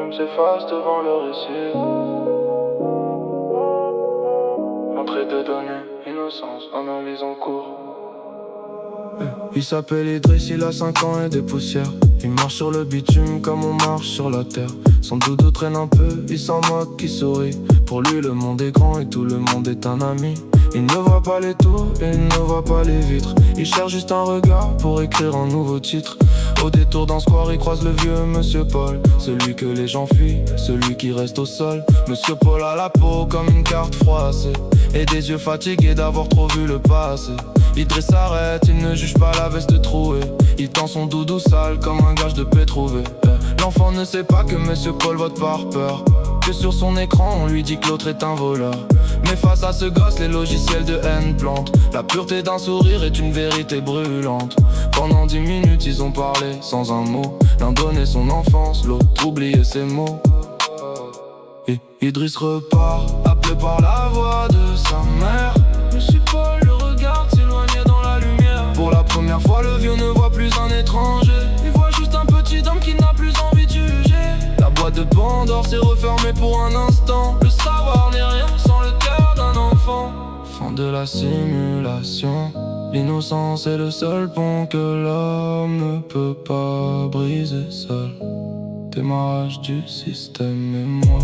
monde s'efface devant le récit. Entrée de données, innocence, analyse en cours. Il s'appelle Idriss, il a 5 ans et des poussières. Il marche sur le bitume comme on marche sur la terre. Son doudou traîne un peu, il s'en moque, il sourit. Pour lui le monde est grand et tout le monde est un ami. Il ne voit pas les tours, il ne voit pas les vitres. Il cherche juste un regard pour écrire un nouveau titre. Au détour d'un square, il croise le vieux Monsieur Paul. Celui que les gens fuient, celui qui reste au sol. Monsieur Paul a la peau comme une carte froissée et des yeux fatigués d'avoir trop vu le passé. Idriss s'arrête, il ne juge pas la veste trouée. Il tend son doudou sale comme un gage de paix trouvé. L'enfant ne sait pas que Monsieur Paul vote par peur, que sur son écran on lui dit que l'autre est un voleur. Mais face à ce gosse, les logiciels de haine plantent. La pureté d'un sourire est une vérité brûlante. Pendant 10 minutes ils ont parlé sans un mot. L'un donnait son enfance, l'autre oubliait ses mots. Et Idriss repart, appelé par la voix de sa mère. Monsieur Paul le regarde s'éloigner dans la lumière. Pour la première fois le vieux ne voit plus un étranger. Il voit juste un petit homme qui n'a plus envie de juger. La boîte de Pandore s'est refermée pour un instant. Le savoir n'est rien sans le cœur d'un enfant. Fin de la simulation. L'innocence est le seul pont que l'homme ne peut pas briser seul. Démarrage du système et moi.